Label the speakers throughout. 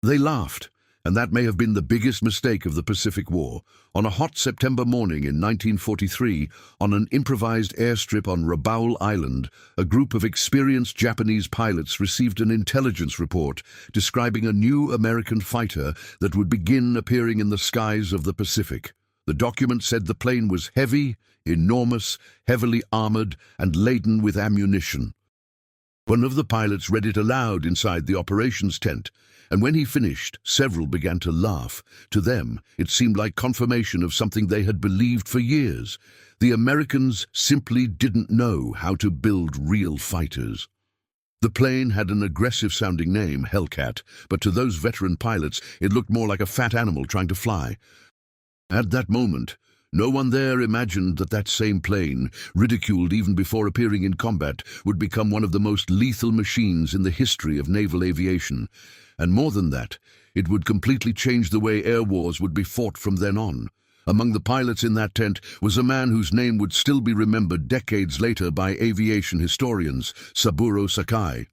Speaker 1: They laughed, and that may have been the biggest mistake of the Pacific War. On a hot September morning in 1943, on an improvised airstrip on Rabaul Island, a group of experienced Japanese pilots received an intelligence report describing a new American fighter that would begin appearing in the skies of the Pacific. The document said the plane was heavy, enormous, heavily armored, and laden with ammunition. One of the pilots read it aloud inside the operations tent, and when he finished, several began to laugh. To them, it seemed like confirmation of something they had believed for years. The Americans simply didn't know how to build real fighters. The plane had an aggressive-sounding name, Hellcat, but to those veteran pilots, it looked more like a fat animal trying to fly. At that moment, no one there imagined that that same plane, ridiculed even before appearing in combat, would become one of the most lethal machines in the history of naval aviation. And more than that, it would completely change the way air wars would be fought from then on. Among the pilots in that tent was a man whose name would still be remembered decades later by aviation historians, Saburo Sakai.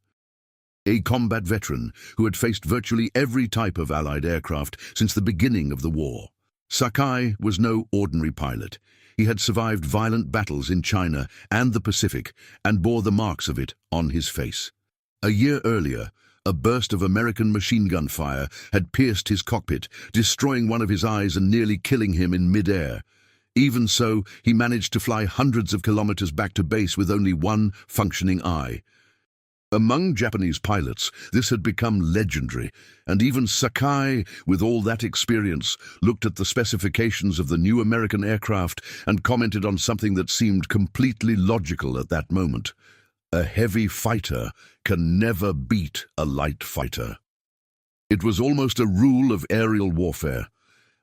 Speaker 1: A combat veteran who had faced virtually every type of Allied aircraft since the beginning of the war. Sakai was no ordinary pilot. He had survived violent battles in China and the Pacific and bore the marks of it on his face. A year earlier, a burst of American machine gun fire had pierced his cockpit, destroying one of his eyes and nearly killing him in mid-air. Even so, he managed to fly hundreds of kilometers back to base with only one functioning eye. Among Japanese pilots, this had become legendary, and even Sakai, with all that experience, looked at the specifications of the new American aircraft and commented on something that seemed completely logical at that moment. A heavy fighter can never beat a light fighter. It was almost a rule of aerial warfare,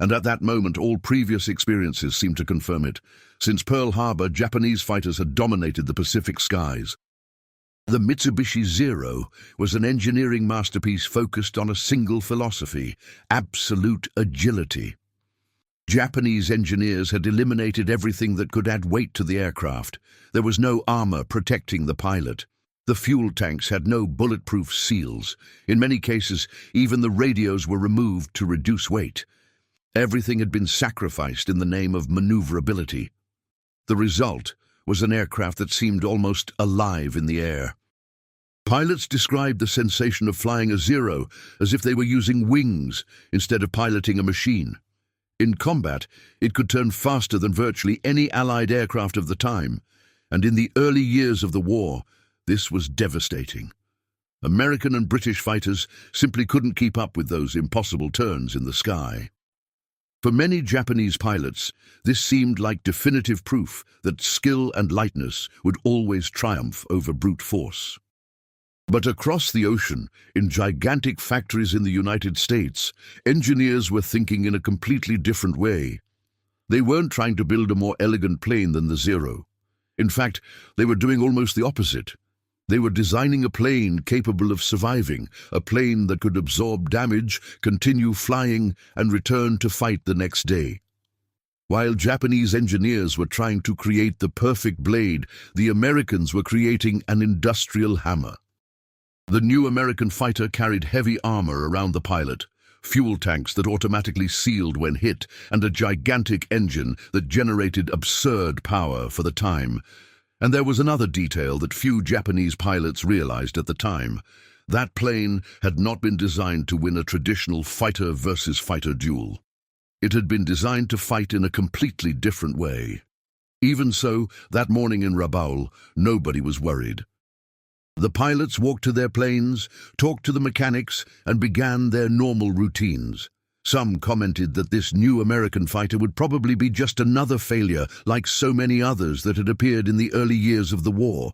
Speaker 1: and at that moment all previous experiences seemed to confirm it. Since Pearl Harbor, Japanese fighters had dominated the Pacific skies. The Mitsubishi Zero was an engineering masterpiece focused on a single philosophy: absolute agility. Japanese engineers had eliminated everything that could add weight to the aircraft. There was no armor protecting the pilot. The fuel tanks had no bulletproof seals. In many cases, even the radios were removed to reduce weight. Everything had been sacrificed in the name of maneuverability. The result was an aircraft that seemed almost alive in the air. Pilots described the sensation of flying a Zero as if they were using wings instead of piloting a machine. In combat, it could turn faster than virtually any Allied aircraft of the time, and in the early years of the war, this was devastating. American and British fighters simply couldn't keep up with those impossible turns in the sky. For many Japanese pilots, this seemed like definitive proof that skill and lightness would always triumph over brute force. But across the ocean, in gigantic factories in the United States, engineers were thinking in a completely different way. They weren't trying to build a more elegant plane than the Zero. In fact, they were doing almost the opposite. They were designing a plane capable of surviving, a plane that could absorb damage, continue flying, and return to fight the next day. While Japanese engineers were trying to create the perfect blade, the Americans were creating an industrial hammer. The new American fighter carried heavy armor around the pilot, fuel tanks that automatically sealed when hit, and a gigantic engine that generated absurd power for the time. And there was another detail that few Japanese pilots realized at the time. That plane had not been designed to win a traditional fighter versus fighter duel. It had been designed to fight in a completely different way. Even so, that morning in Rabaul, nobody was worried. The pilots walked to their planes, talked to the mechanics, and began their normal routines. Some commented that this new American fighter would probably be just another failure, like so many others that had appeared in the early years of the war.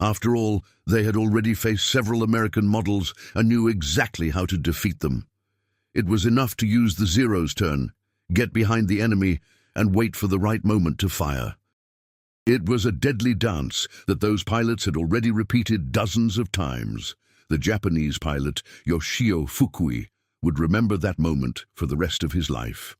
Speaker 1: After all, they had already faced several American models and knew exactly how to defeat them. It was enough to use the Zero's turn, get behind the enemy, and wait for the right moment to fire. It was a deadly dance that those pilots had already repeated dozens of times. The Japanese pilot, Yoshio Fukui, would remember that moment for the rest of his life.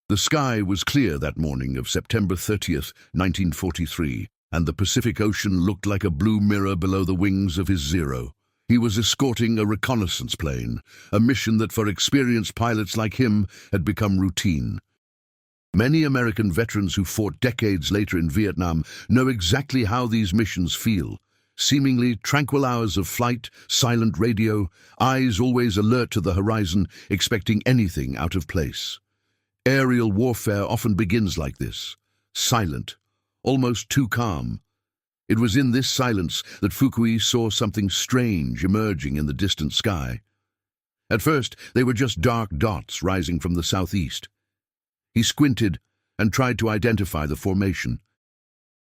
Speaker 1: The sky was clear that morning of September 30th, 1943, and the Pacific Ocean looked like a blue mirror below the wings of his Zero. He was escorting a reconnaissance plane, a mission that for experienced pilots like him had become routine. Many American veterans who fought decades later in Vietnam know exactly how these missions feel. Seemingly tranquil hours of flight, silent radio, eyes always alert to the horizon, expecting anything out of place. Aerial warfare often begins like this, silent, almost too calm. It was in this silence that Fukui saw something strange emerging in the distant sky. At first, they were just dark dots rising from the southeast. He squinted and tried to identify the formation.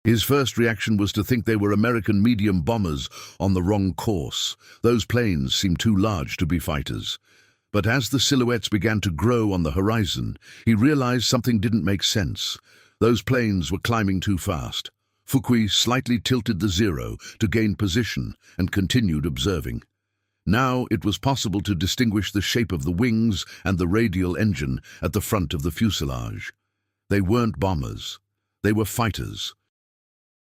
Speaker 1: His first reaction was to think they were American medium bombers on the wrong course. Those planes seemed too large to be fighters. But as the silhouettes began to grow on the horizon, he realized something didn't make sense. Those planes were climbing too fast. Fukui slightly tilted the Zero to gain position and continued observing. Now it was possible to distinguish the shape of the wings and the radial engine at the front of the fuselage. They weren't bombers. They were fighters.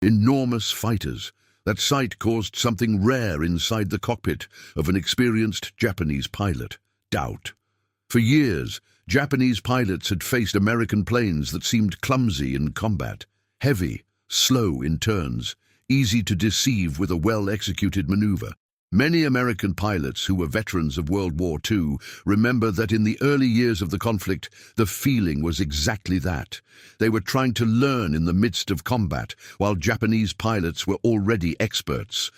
Speaker 1: Enormous fighters. That sight caused something rare inside the cockpit of an experienced Japanese pilot: doubt. For years, Japanese pilots had faced American planes that seemed clumsy in combat, heavy, slow in turns, easy to deceive with a well-executed maneuver. Many American pilots who were veterans of World War II remember that in the early years of the conflict, the feeling was exactly that. They were trying to learn in the midst of combat, while Japanese pilots were already experts.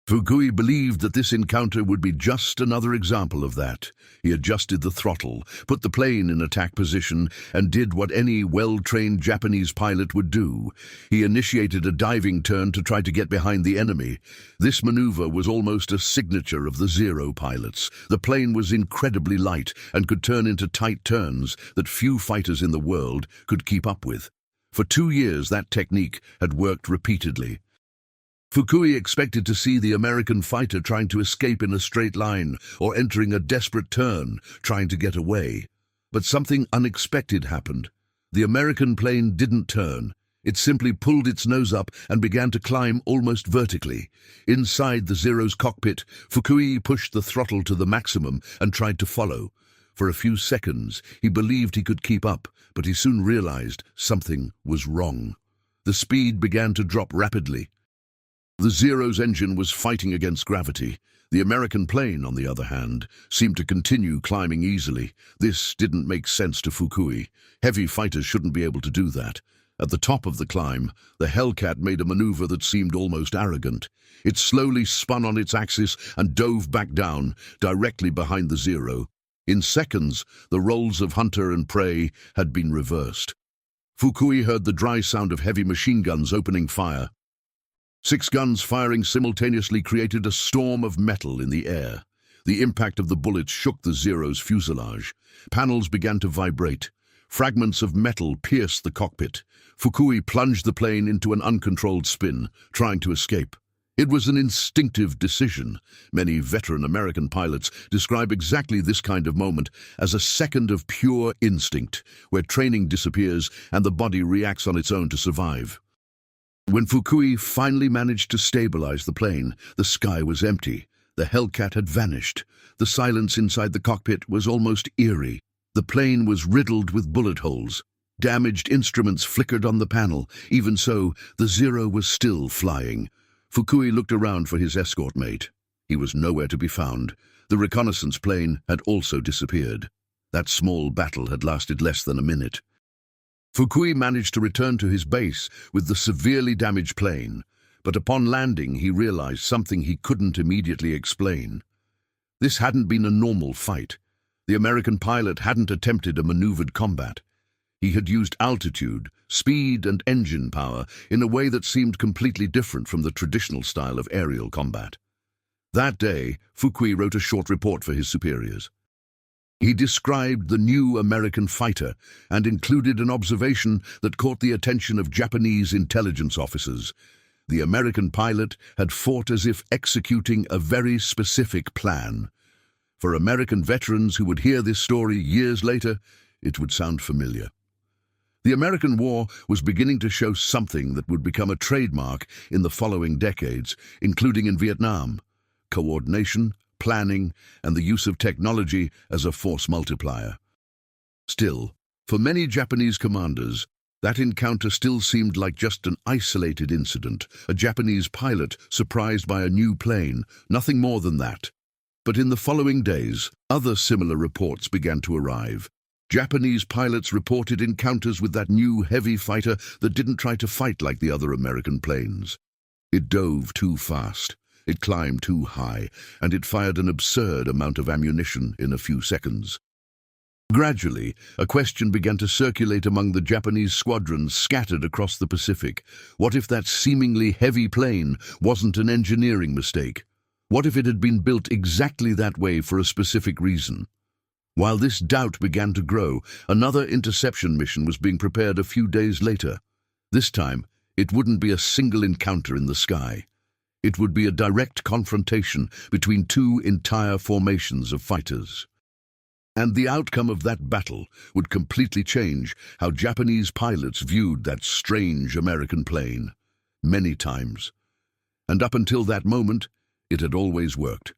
Speaker 1: Fukui believed that this encounter would be just another example of that. He adjusted the throttle, put the plane in attack position, and did what any well-trained Japanese pilot would do. He initiated a diving turn to try to get behind the enemy. This maneuver was almost a signature of the Zero pilots. The plane was incredibly light and could turn into tight turns that few fighters in the world could keep up with. For 2 years, that technique had worked repeatedly. Fukui expected to see the American fighter trying to escape in a straight line or entering a desperate turn, trying to get away. But something unexpected happened. The American plane didn't turn. It simply pulled its nose up and began to climb almost vertically. Inside the Zero's cockpit, Fukui pushed the throttle to the maximum and tried to follow. For a few seconds, he believed he could keep up, but he soon realized something was wrong. The speed began to drop rapidly. The Zero's engine was fighting against gravity. The American plane, on the other hand, seemed to continue climbing easily. This didn't make sense to Fukui. Heavy fighters shouldn't be able to do that. At the top of the climb, the Hellcat made a maneuver that seemed almost arrogant. It slowly spun on its axis and dove back down, directly behind the Zero. In seconds, the roles of hunter and prey had been reversed. Fukui heard the dry sound of heavy machine guns opening fire. 6 guns firing simultaneously created a storm of metal in the air. The impact of the bullets shook the Zero's fuselage. Panels began to vibrate. Fragments of metal pierced the cockpit. Fukui plunged the plane into an uncontrolled spin, trying to escape. It was an instinctive decision. Many veteran American pilots describe exactly this kind of moment as a second of pure instinct, where training disappears and the body reacts on its own to survive. When Fukui finally managed to stabilize the plane, the sky was empty. The Hellcat had vanished. The silence inside the cockpit was almost eerie. The plane was riddled with bullet holes. Damaged instruments flickered on the panel. Even so, the Zero was still flying. Fukui looked around for his escort mate. He was nowhere to be found. The reconnaissance plane had also disappeared. That small battle had lasted less than a minute. Fukui managed to return to his base with the severely damaged plane, but upon landing he realized something he couldn't immediately explain. This hadn't been a normal fight. The American pilot hadn't attempted a maneuvered combat. He had used altitude, speed, and engine power in a way that seemed completely different from the traditional style of aerial combat. That day, Fukui wrote a short report for his superiors. He described the new American fighter and included an observation that caught the attention of Japanese intelligence officers. The American pilot had fought as if executing a very specific plan. For American veterans who would hear this story years later, it would sound familiar. The American war was beginning to show something that would become a trademark in the following decades, including in Vietnam. coordination, planning, and the use of technology as a force multiplier. Still, for many Japanese commanders, that encounter still seemed like just an isolated incident, a Japanese pilot surprised by a new plane, nothing more than that. But in the following days, other similar reports began to arrive. Japanese pilots reported encounters with that new heavy fighter that didn't try to fight like the other American planes. It dove too fast, it climbed too high, and it fired an absurd amount of ammunition in a few seconds. Gradually, a question began to circulate among the Japanese squadrons scattered across the Pacific. What if that seemingly heavy plane wasn't an engineering mistake? What if it had been built exactly that way for a specific reason? While this doubt began to grow, another interception mission was being prepared a few days later. This time, it wouldn't be a single encounter in the sky. It would be a direct confrontation between two entire formations of fighters. And the outcome of that battle would completely change how Japanese pilots viewed that strange American plane. Many times. And up until that moment, it had always worked.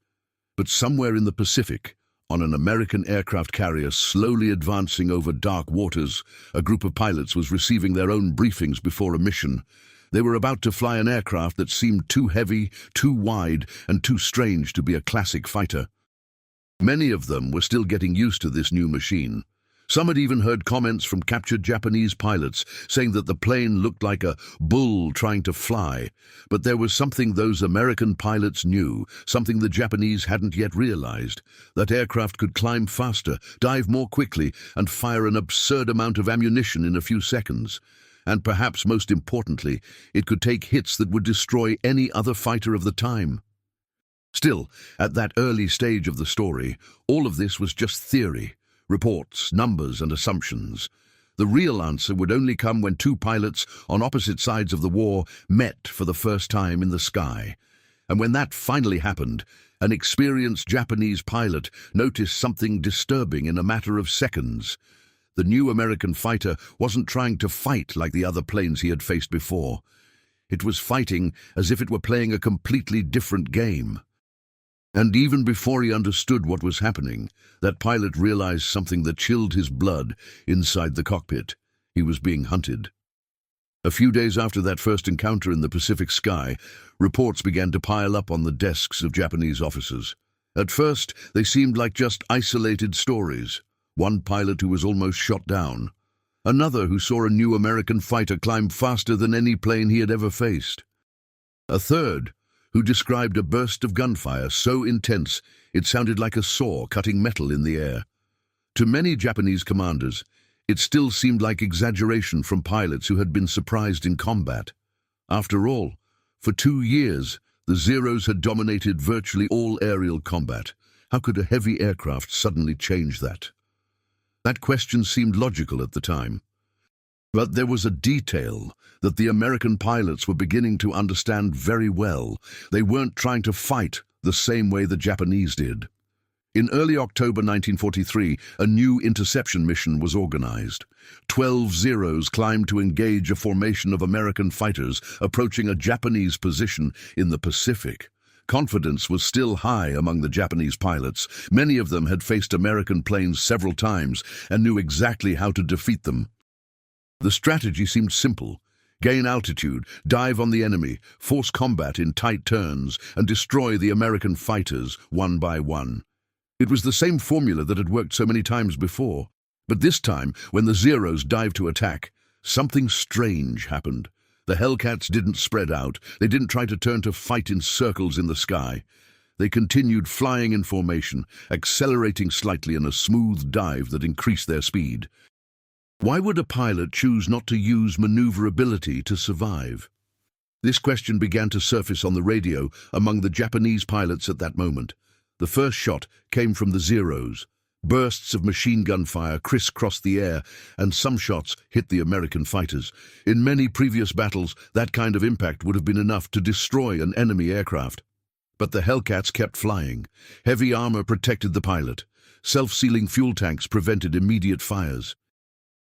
Speaker 1: But somewhere in the Pacific, on an American aircraft carrier slowly advancing over dark waters, a group of pilots was receiving their own briefings before a mission. They were about to fly an aircraft that seemed too heavy, too wide, and too strange to be a classic fighter. Many of them were still getting used to this new machine. Some had even heard comments from captured Japanese pilots saying that the plane looked like a bull trying to fly. But there was something those American pilots knew, something the Japanese hadn't yet realized. That aircraft could climb faster, dive more quickly, and fire an absurd amount of ammunition in a few seconds. And perhaps most importantly, it could take hits that would destroy any other fighter of the time. Still, at that early stage of the story, all of this was just theory, reports, numbers, and assumptions. The real answer would only come when two pilots on opposite sides of the war met for the first time in the sky. And when that finally happened, an experienced Japanese pilot noticed something disturbing in a matter of seconds. The new American fighter wasn't trying to fight like the other planes he had faced before. It was fighting as if it were playing a completely different game. And even before he understood what was happening, that pilot realized something that chilled his blood inside the cockpit. He was being hunted. A few days after that first encounter in the Pacific sky, reports began to pile up on the desks of Japanese officers. At first, they seemed like just isolated stories. One pilot who was almost shot down. Another who saw a new American fighter climb faster than any plane he had ever faced. A third who described a burst of gunfire so intense it sounded like a saw cutting metal in the air. To many Japanese commanders, it still seemed like exaggeration from pilots who had been surprised in combat. After all, for 2 years, the Zeros had dominated virtually all aerial combat. How could a heavy aircraft suddenly change that? That question seemed logical at the time. But there was a detail that the American pilots were beginning to understand very well. They weren't trying to fight the same way the Japanese did. In early October 1943, a new interception mission was organized. 12 Zeros climbed to engage a formation of American fighters approaching a Japanese position in the Pacific. Confidence was still high among the Japanese pilots. Many of them had faced American planes several times and knew exactly how to defeat them. The strategy seemed simple. Gain altitude, dive on the enemy, force combat in tight turns, and destroy the American fighters one by one. It was the same formula that had worked so many times before. But this time, when the Zeros dived to attack, something strange happened. The Hellcats didn't spread out. They didn't try to turn to fight in circles in the sky. They continued flying in formation, accelerating slightly in a smooth dive that increased their speed. Why would a pilot choose not to use maneuverability to survive? This question began to surface on the radio among the Japanese pilots at that moment. The first shot came from the Zeros. Bursts of machine gun fire crisscrossed the air, and some shots hit the American fighters. In many previous battles, that kind of impact would have been enough to destroy an enemy aircraft. But the Hellcats kept flying. Heavy armor protected the pilot. Self-sealing fuel tanks prevented immediate fires.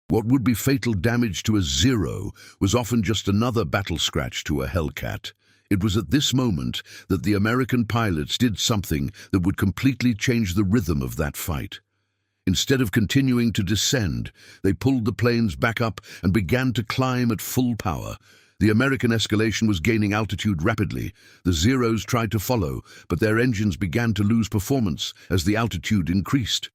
Speaker 1: What would be fatal damage to a Zero was often just another battle scratch to a Hellcat. It was at this moment that the American pilots did something that would completely change the rhythm of that fight. Instead of continuing to descend, they pulled the planes back up and began to climb at full power. The American escalation was gaining altitude rapidly. The Zeros tried to follow, but their engines began to lose performance as the altitude increased.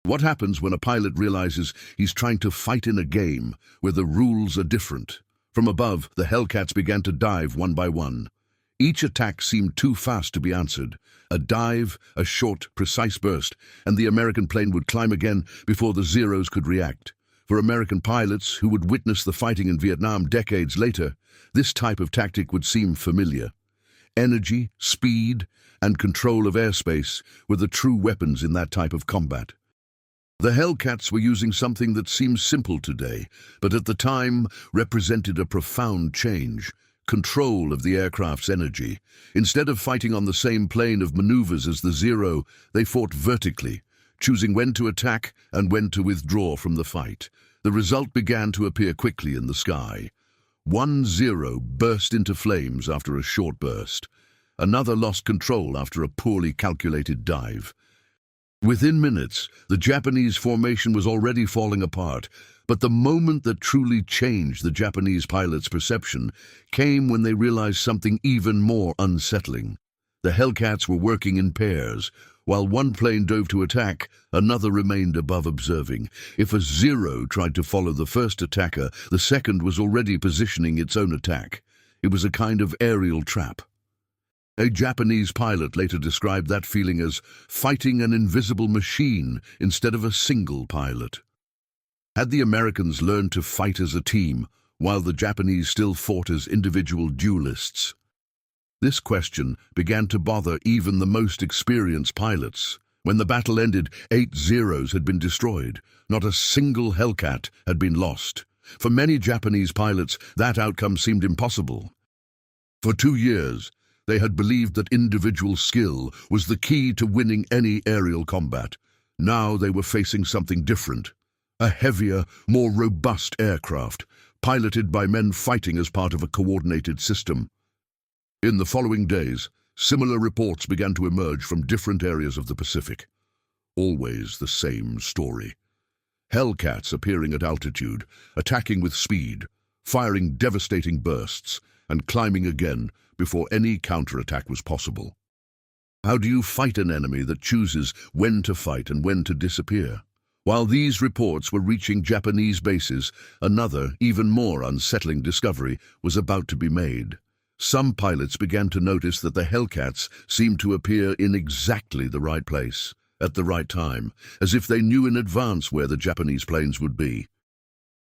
Speaker 1: What happens when a pilot realizes he's trying to fight in a game where the rules are different? From above, the Hellcats began to dive one by one. Each attack seemed too fast to be answered. A dive, a short, precise burst, and the American plane would climb again before the Zeros could react. For American pilots who would witness the fighting in Vietnam decades later, this type of tactic would seem familiar. Energy, speed, and control of airspace were the true weapons in that type of combat. The Hellcats were using something that seems simple today, but at the time represented a profound change. Control of the aircraft's energy. Instead of fighting on the same plane of maneuvers as the Zero, they fought vertically, choosing when to attack and when to withdraw from the fight. The result began to appear quickly in the sky. One Zero burst into flames after a short burst. Another lost control after a poorly calculated dive. Within minutes, the Japanese formation was already falling apart, but the moment that truly changed the Japanese pilots' perception came when they realized something even more unsettling. The Hellcats were working in pairs. While one plane dove to attack, another remained above observing. If a Zero tried to follow the first attacker, the second was already positioning its own attack. It was a kind of aerial trap. A Japanese pilot later described that feeling as fighting an invisible machine instead of a single pilot. Had the Americans learned to fight as a team, while the Japanese still fought as individual duelists? This question began to bother even the most experienced pilots. When the battle ended, 8 Zeros had been destroyed. Not a single Hellcat had been lost. For many Japanese pilots, that outcome seemed impossible. For 2 years, they had believed that individual skill was the key to winning any aerial combat. Now they were facing something different. A heavier, more robust aircraft, piloted by men fighting as part of a coordinated system. In the following days, similar reports began to emerge from different areas of the Pacific. Always the same story. Hellcats appearing at altitude, attacking with speed, firing devastating bursts, and climbing again before any counterattack was possible. How do you fight an enemy that chooses when to fight and when to disappear? While these reports were reaching Japanese bases, another, even more unsettling discovery was about to be made. Some pilots began to notice that the Hellcats seemed to appear in exactly the right place, at the right time, as if they knew in advance where the Japanese planes would be.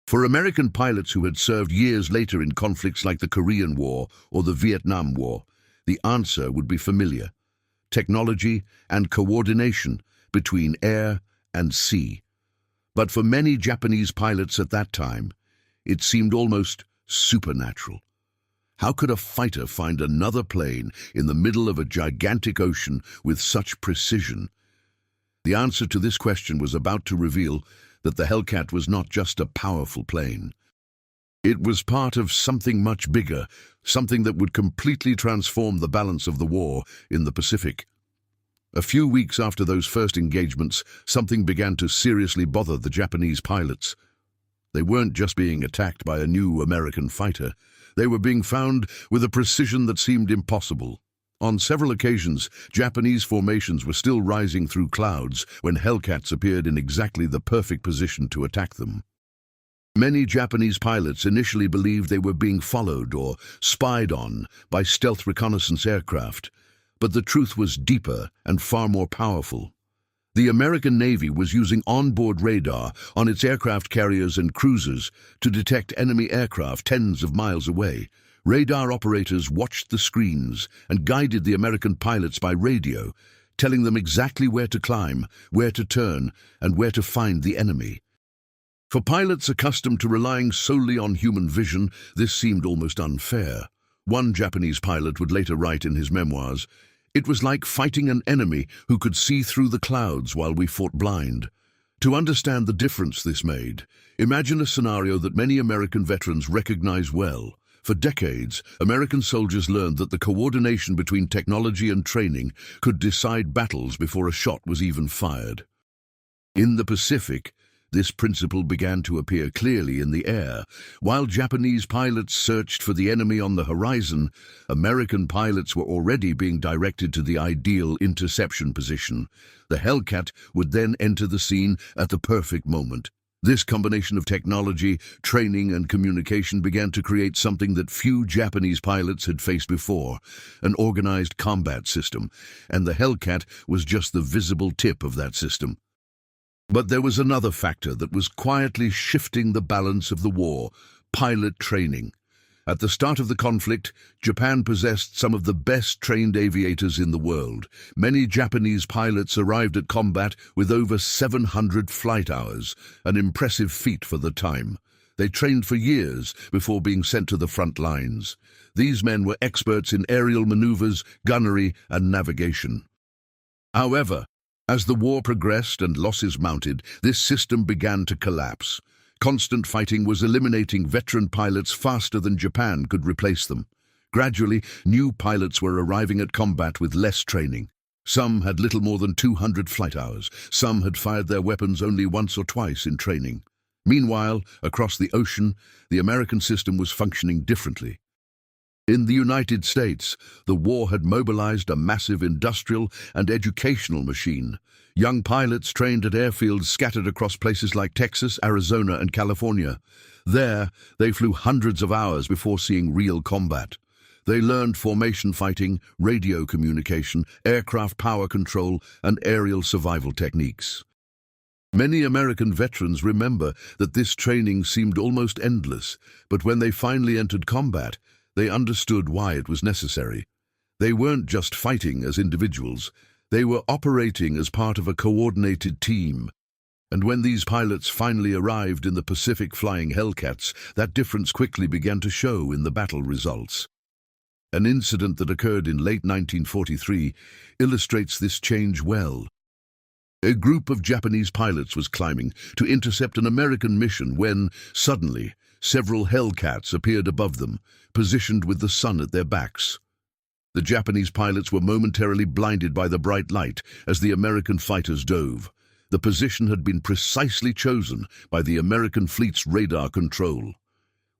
Speaker 1: For American pilots who had served years later in conflicts like the Korean War or the Vietnam War, the answer would be familiar: technology and coordination between air and sea. But for many Japanese pilots at that time, it seemed almost supernatural. How could a fighter find another plane in the middle of a gigantic ocean with such precision? The answer to this question was about to reveal that the Hellcat was not just a powerful plane. It was part of something much bigger, something that would completely transform the balance of the war in the Pacific. A few weeks after those first engagements, something began to seriously bother the Japanese pilots. They weren't just being attacked by a new American fighter. They were being found with a precision that seemed impossible. On several occasions, Japanese formations were still rising through clouds when Hellcats appeared in exactly the perfect position to attack them. Many Japanese pilots initially believed they were being followed or spied on by stealth reconnaissance aircraft, but the truth was deeper and far more powerful. The American Navy was using onboard radar on its aircraft carriers and cruisers to detect enemy aircraft tens of miles away. Radar operators watched the screens and guided the American pilots by radio, telling them exactly where to climb, where to turn, and where to find the enemy. For pilots accustomed to relying solely on human vision, this seemed almost unfair. One Japanese pilot would later write in his memoirs, "It was like fighting an enemy who could see through the clouds while we fought blind." To understand the difference this made, imagine a scenario that many American veterans recognize well. For decades, American soldiers learned that the coordination between technology and training could decide battles before a shot was even fired. In the Pacific, this principle began to appear clearly in the air. While Japanese pilots searched for the enemy on the horizon, American pilots were already being directed to the ideal interception position. The Hellcat would then enter the scene at the perfect moment. This combination of technology, training, and communication began to create something that few Japanese pilots had faced before, an organized combat system, and the Hellcat was just the visible tip of that system. But there was another factor that was quietly shifting the balance of the war: pilot training. At the start of the conflict, Japan possessed some of the best-trained aviators in the world. Many Japanese pilots arrived at combat with over 700 flight hours, an impressive feat for the time. They trained for years before being sent to the front lines. These men were experts in aerial maneuvers, gunnery, and navigation. However, as the war progressed and losses mounted, this system began to collapse. Constant fighting was eliminating veteran pilots faster than Japan could replace them. Gradually, new pilots were arriving at combat with less training. Some had little more than 200 flight hours. Some had fired their weapons only once or twice in training. Meanwhile, across the ocean, the American system was functioning differently. In the United States, the war had mobilized a massive industrial and educational machine. Young pilots trained at airfields scattered across places like Texas, Arizona, and California. There, they flew hundreds of hours before seeing real combat. They learned formation fighting, radio communication, aircraft power control, and aerial survival techniques. Many American veterans remember that this training seemed almost endless, but when they finally entered combat, they understood why it was necessary. They weren't just fighting as individuals, they were operating as part of a coordinated team. And when these pilots finally arrived in the Pacific flying Hellcats, that difference quickly began to show in the battle results. An incident that occurred in late 1943 illustrates this change well. A group of Japanese pilots was climbing to intercept an American mission when, suddenly, several Hellcats appeared above them, positioned with the sun at their backs. The Japanese pilots were momentarily blinded by the bright light as the American fighters dove. The position had been precisely chosen by the American fleet's radar control.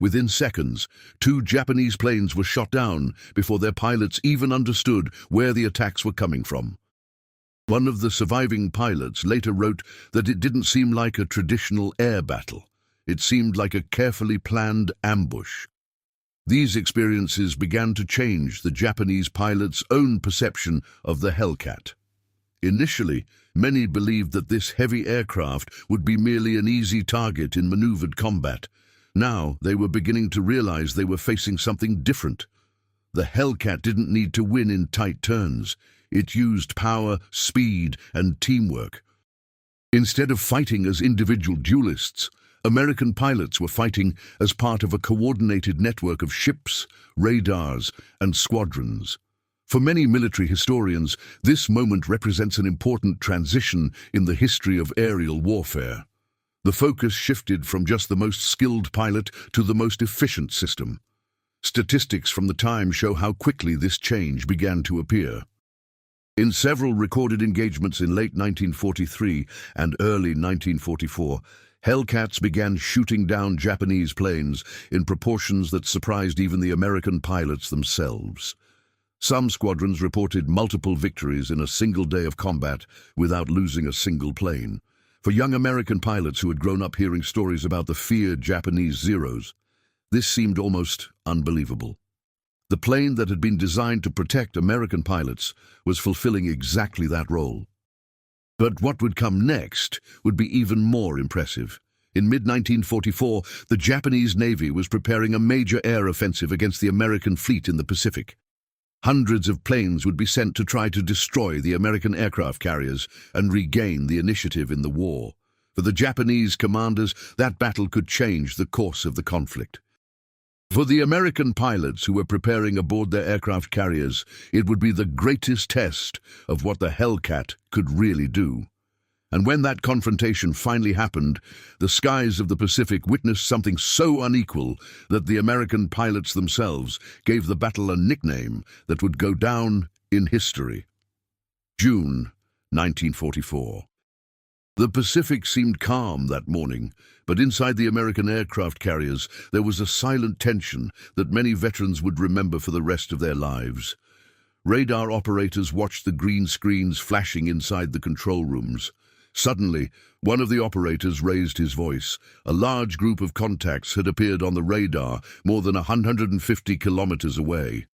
Speaker 1: Within seconds, 2 Japanese planes were shot down before their pilots even understood where the attacks were coming from. One of the surviving pilots later wrote that it didn't seem like a traditional air battle. It seemed like a carefully planned ambush. These experiences began to change the Japanese pilots' own perception of the Hellcat. Initially, many believed that this heavy aircraft would be merely an easy target in maneuvered combat. Now, they were beginning to realize they were facing something different. The Hellcat didn't need to win in tight turns. It used power, speed, and teamwork. Instead of fighting as individual duelists, American pilots were fighting as part of a coordinated network of ships, radars, and squadrons. For many military historians, this moment represents an important transition in the history of aerial warfare. The focus shifted from just the most skilled pilot to the most efficient system. Statistics from the time show how quickly this change began to appear. In several recorded engagements in late 1943 and early 1944, Hellcats began shooting down Japanese planes in proportions that surprised even the American pilots themselves. Some squadrons reported multiple victories in a single day of combat without losing a single plane. For young American pilots who had grown up hearing stories about the feared Japanese Zeros, this seemed almost unbelievable. The plane that had been designed to protect American pilots was fulfilling exactly that role. But what would come next would be even more impressive. In mid-1944, the Japanese Navy was preparing a major air offensive against the American fleet in the Pacific. Hundreds of planes would be sent to try to destroy the American aircraft carriers and regain the initiative in the war. For the Japanese commanders, that battle could change the course of the conflict. For the American pilots who were preparing aboard their aircraft carriers, it would be the greatest test of what the Hellcat could really do. And when that confrontation finally happened, the skies of the Pacific witnessed something so unequal that the American pilots themselves gave the battle a nickname that would go down in history. June 1944. The Pacific seemed calm that morning, but inside the American aircraft carriers there was a silent tension that many veterans would remember for the rest of their lives. Radar operators watched the green screens flashing inside the control rooms. Suddenly, one of the operators raised his voice. A large group of contacts had appeared on the radar more than 150 kilometers away.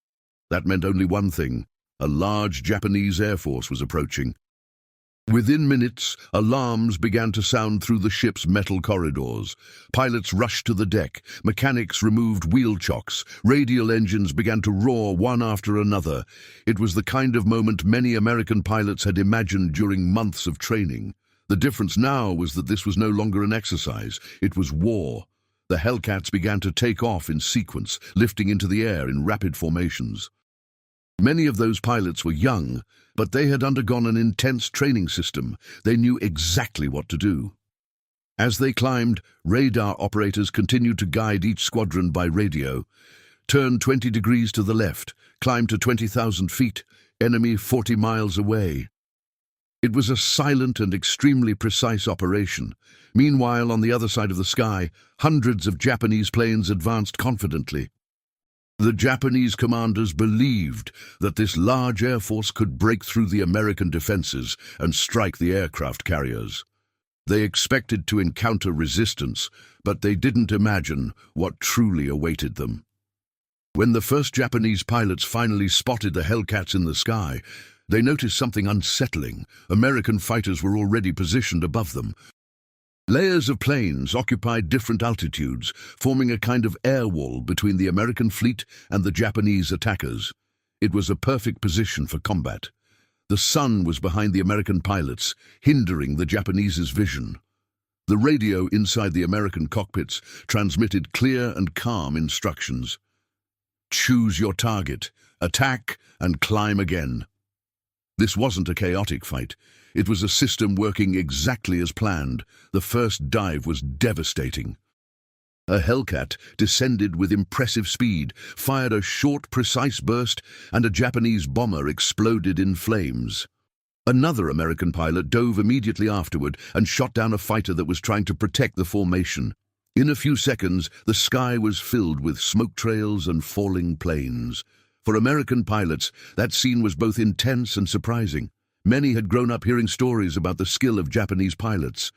Speaker 1: That meant only one thing: a large Japanese air force was approaching. Within minutes, alarms began to sound through the ship's metal corridors. Pilots rushed to the deck, mechanics removed wheel chocks, radial engines began to roar one after another. It was the kind of moment many American pilots had imagined during months of training. The difference now was that this was no longer an exercise, it was war. The Hellcats began to take off in sequence, lifting into the air in rapid formations. Many of those pilots were young, but they had undergone an intense training system. They knew exactly what to do. As they climbed, radar operators continued to guide each squadron by radio. Turn 20 degrees to the left, climb to 20,000 feet, enemy 40 miles away. It was a silent and extremely precise operation. Meanwhile, on the other side of the sky, hundreds of Japanese planes advanced confidently. The Japanese commanders believed that this large air force could break through the American defenses and strike the aircraft carriers. They expected to encounter resistance, but they didn't imagine what truly awaited them. When the first Japanese pilots finally spotted the Hellcats in the sky, they noticed something unsettling. American fighters were already positioned above them. Layers of planes occupied different altitudes, forming a kind of air wall between the American fleet and the Japanese attackers. It was a perfect position for combat. The sun was behind the American pilots, hindering the Japanese's vision. The radio inside the American cockpits transmitted clear and calm instructions. Choose your target, attack, and climb again. This wasn't a chaotic fight. It was a system working exactly as planned. The first dive was devastating. A Hellcat descended with impressive speed, fired a short, precise burst, and a Japanese bomber exploded in flames. Another American pilot dove immediately afterward and shot down a fighter that was trying to protect the formation. In a few seconds, the sky was filled with smoke trails and falling planes. For American pilots, that scene was both intense and surprising. Many had grown up hearing stories about the skill of Japanese pilots.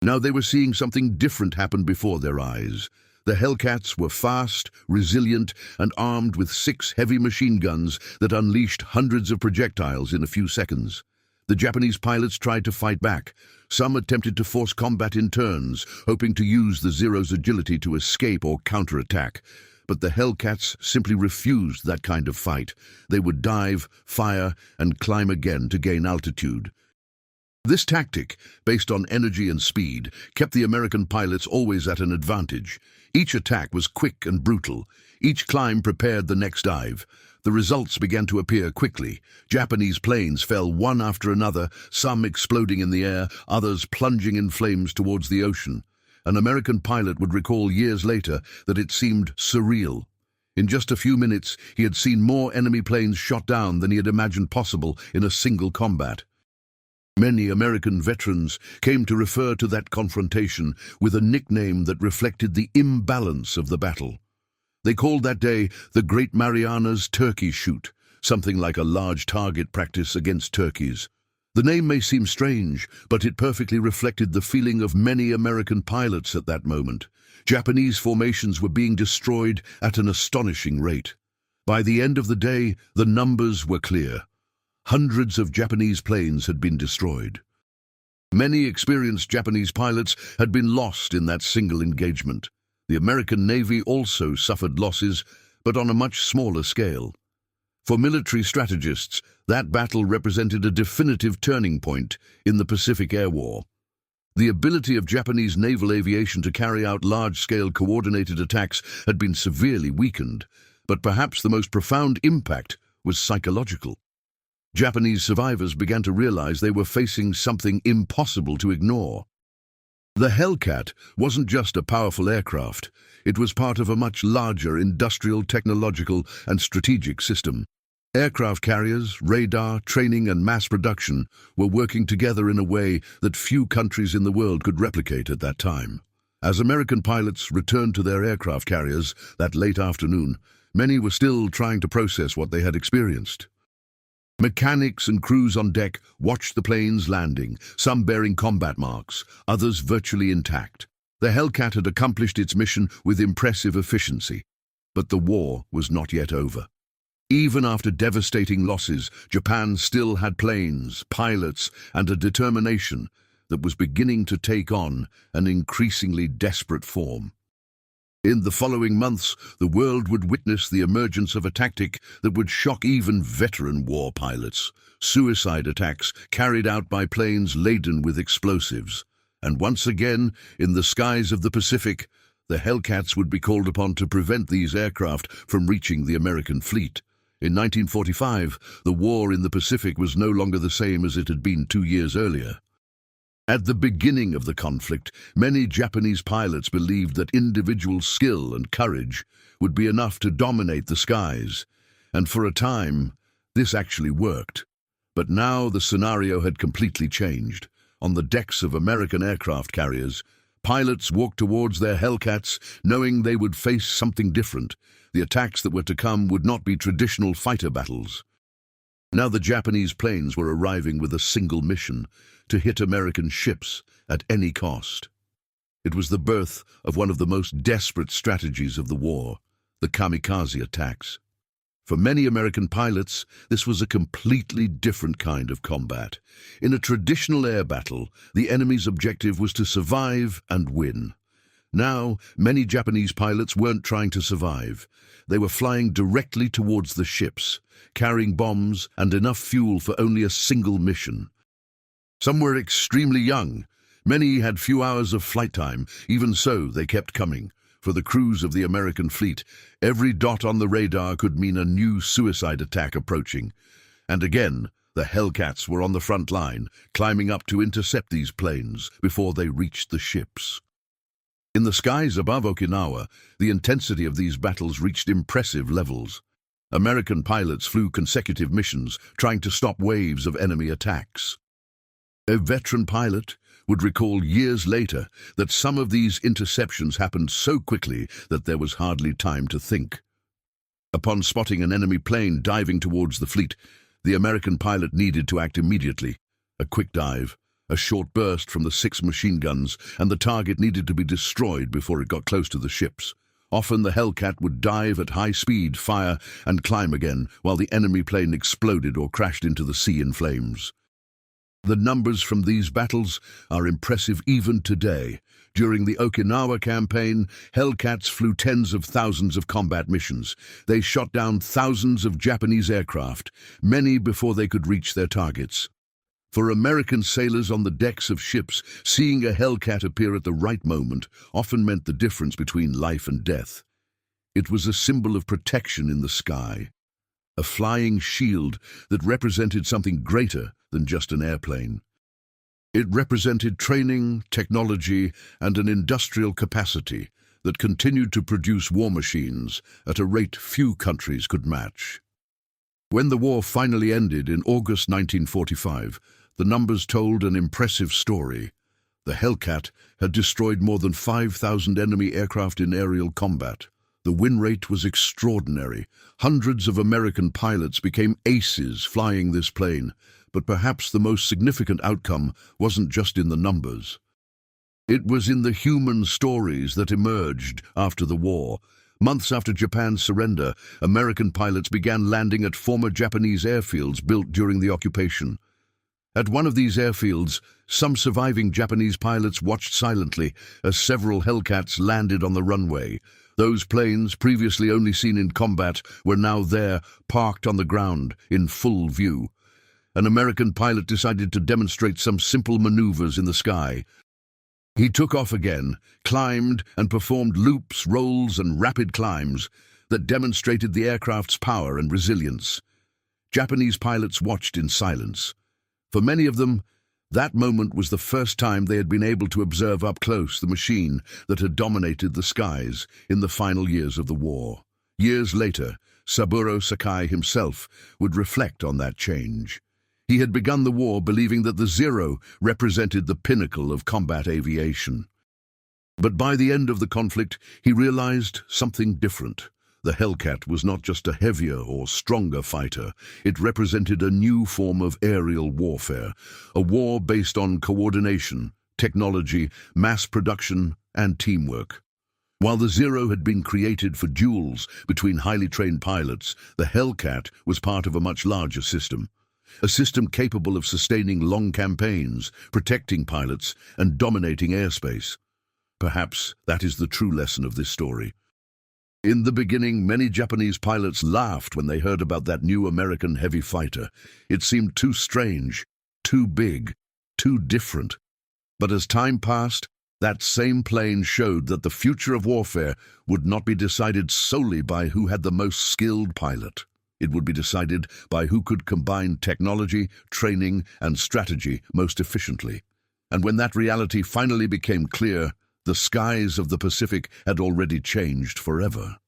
Speaker 1: Now they were seeing something different happen before their eyes. The Hellcats were fast, resilient, and armed with 6 heavy machine guns that unleashed hundreds of projectiles in a few seconds. The Japanese pilots tried to fight back. Some attempted to force combat in turns, hoping to use the Zero's agility to escape or counterattack. But the Hellcats simply refused that kind of fight. They would dive, fire, and climb again to gain altitude. This tactic, based on energy and speed, kept the American pilots always at an advantage. Each attack was quick and brutal. Each climb prepared the next dive. The results began to appear quickly. Japanese planes fell one after another, some exploding in the air, others plunging in flames towards the ocean. An American pilot would recall years later that it seemed surreal. In just a few minutes, he had seen more enemy planes shot down than he had imagined possible in a single combat. Many American veterans came to refer to that confrontation with a nickname that reflected the imbalance of the battle. They called that day the Great Marianas Turkey Shoot, something like a large target practice against turkeys. The name may seem strange, but it perfectly reflected the feeling of many American pilots at that moment. Japanese formations were being destroyed at an astonishing rate. By the end of the day, the numbers were clear. Hundreds of Japanese planes had been destroyed. Many experienced Japanese pilots had been lost in that single engagement. The American Navy also suffered losses, but on a much smaller scale. For military strategists, that battle represented a definitive turning point in the Pacific Air War. The ability of Japanese naval aviation to carry out large-scale coordinated attacks had been severely weakened, but perhaps the most profound impact was psychological. Japanese survivors began to realize they were facing something impossible to ignore. The Hellcat wasn't just a powerful aircraft, it was part of a much larger industrial, technological, and strategic system. Aircraft carriers, radar, training, and mass production were working together in a way that few countries in the world could replicate at that time. As American pilots returned to their aircraft carriers that late afternoon, many were still trying to process what they had experienced. Mechanics and crews on deck watched the planes landing, some bearing combat marks, others virtually intact. The Hellcat had accomplished its mission with impressive efficiency, but the war was not yet over. Even after devastating losses, Japan still had planes, pilots, and a determination that was beginning to take on an increasingly desperate form. In the following months, the world would witness the emergence of a tactic that would shock even veteran war pilots: suicide attacks carried out by planes laden with explosives. And once again, in the skies of the Pacific, the Hellcats would be called upon to prevent these aircraft from reaching the American fleet. In 1945, the war in the Pacific was no longer the same as it had been 2 years earlier. At the beginning of the conflict, many Japanese pilots believed that individual skill and courage would be enough to dominate the skies, and for a time, this actually worked. But now the scenario had completely changed. On the decks of American aircraft carriers, pilots walked towards their Hellcats, knowing they would face something different. The attacks that were to come would not be traditional fighter battles. Now the Japanese planes were arriving with a single mission: to hit American ships at any cost. It was the birth of one of the most desperate strategies of the war, the kamikaze attacks. For many American pilots, this was a completely different kind of combat. In a traditional air battle, the enemy's objective was to survive and win. Now, many Japanese pilots weren't trying to survive. They were flying directly towards the ships, carrying bombs and enough fuel for only a single mission. Some were extremely young. Many had few hours of flight time. Even so, they kept coming. For the crews of the American fleet, every dot on the radar could mean a new suicide attack approaching. And again, the Hellcats were on the front line, climbing up to intercept these planes before they reached the ships. In the skies above Okinawa, the intensity of these battles reached impressive levels. American pilots flew consecutive missions, trying to stop waves of enemy attacks. A veteran pilot would recall years later that some of these interceptions happened so quickly that there was hardly time to think. Upon spotting an enemy plane diving towards the fleet, the American pilot needed to act immediately. A quick dive, a short burst from the 6 machine guns, and the target needed to be destroyed before it got close to the ships. Often the Hellcat would dive at high speed, fire, and climb again, while the enemy plane exploded or crashed into the sea in flames. The numbers from these battles are impressive even today. During the Okinawa campaign, Hellcats flew tens of thousands of combat missions. They shot down thousands of Japanese aircraft, many before they could reach their targets. For American sailors on the decks of ships, seeing a Hellcat appear at the right moment often meant the difference between life and death. It was a symbol of protection in the sky, a flying shield that represented something greater than just an airplane. It represented training, technology, and an industrial capacity that continued to produce war machines at a rate few countries could match. When the war finally ended in August 1945, the numbers told an impressive story. The Hellcat had destroyed more than 5,000 enemy aircraft in aerial combat. The win rate was extraordinary. Hundreds of American pilots became aces flying this plane, but perhaps the most significant outcome wasn't just in the numbers. It was in the human stories that emerged after the war. Months after Japan's surrender, American pilots began landing at former Japanese airfields built during the occupation. At one of these airfields, some surviving Japanese pilots watched silently as several Hellcats landed on the runway. Those planes, previously only seen in combat, were now there, parked on the ground, in full view. An American pilot decided to demonstrate some simple maneuvers in the sky. He took off again, climbed, and performed loops, rolls, and rapid climbs that demonstrated the aircraft's power and resilience. Japanese pilots watched in silence. For many of them, that moment was the first time they had been able to observe up close the machine that had dominated the skies in the final years of the war. Years later, Saburo Sakai himself would reflect on that change. He had begun the war believing that the Zero represented the pinnacle of combat aviation. But by the end of the conflict, he realized something different. The Hellcat was not just a heavier or stronger fighter. It represented a new form of aerial warfare, a war based on coordination, technology, mass production, and teamwork. While the Zero had been created for duels between highly trained pilots, the Hellcat was part of a much larger system. A system capable of sustaining long campaigns, protecting pilots, and dominating airspace. Perhaps that is the true lesson of this story. In the beginning, many Japanese pilots laughed when they heard about that new American heavy fighter. It seemed too strange, too big, too different. But as time passed, that same plane showed that the future of warfare would not be decided solely by who had the most skilled pilot. It would be decided by who could combine technology, training, and strategy most efficiently. And when that reality finally became clear, the skies of the Pacific had already changed forever.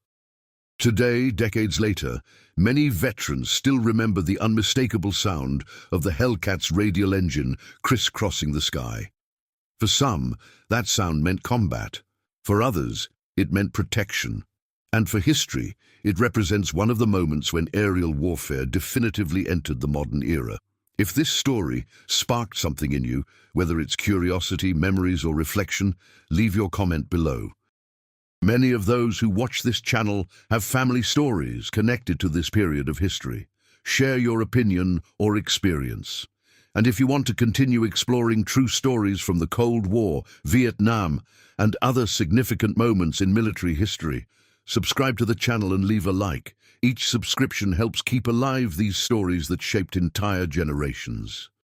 Speaker 1: Today, decades later, many veterans still remember the unmistakable sound of the Hellcat's radial engine crisscrossing the sky. For some, that sound meant combat. For others, it meant protection. And for history, it represents one of the moments when aerial warfare definitively entered the modern era. If this story sparked something in you, whether it's curiosity, memories, or reflection, leave your comment below. Many of those who watch this channel have family stories connected to this period of history. Share your opinion or experience. And if you want to continue exploring true stories from the Cold War, Vietnam, and other significant moments in military history, subscribe to the channel and leave a like. Each subscription helps keep alive these stories that shaped entire generations.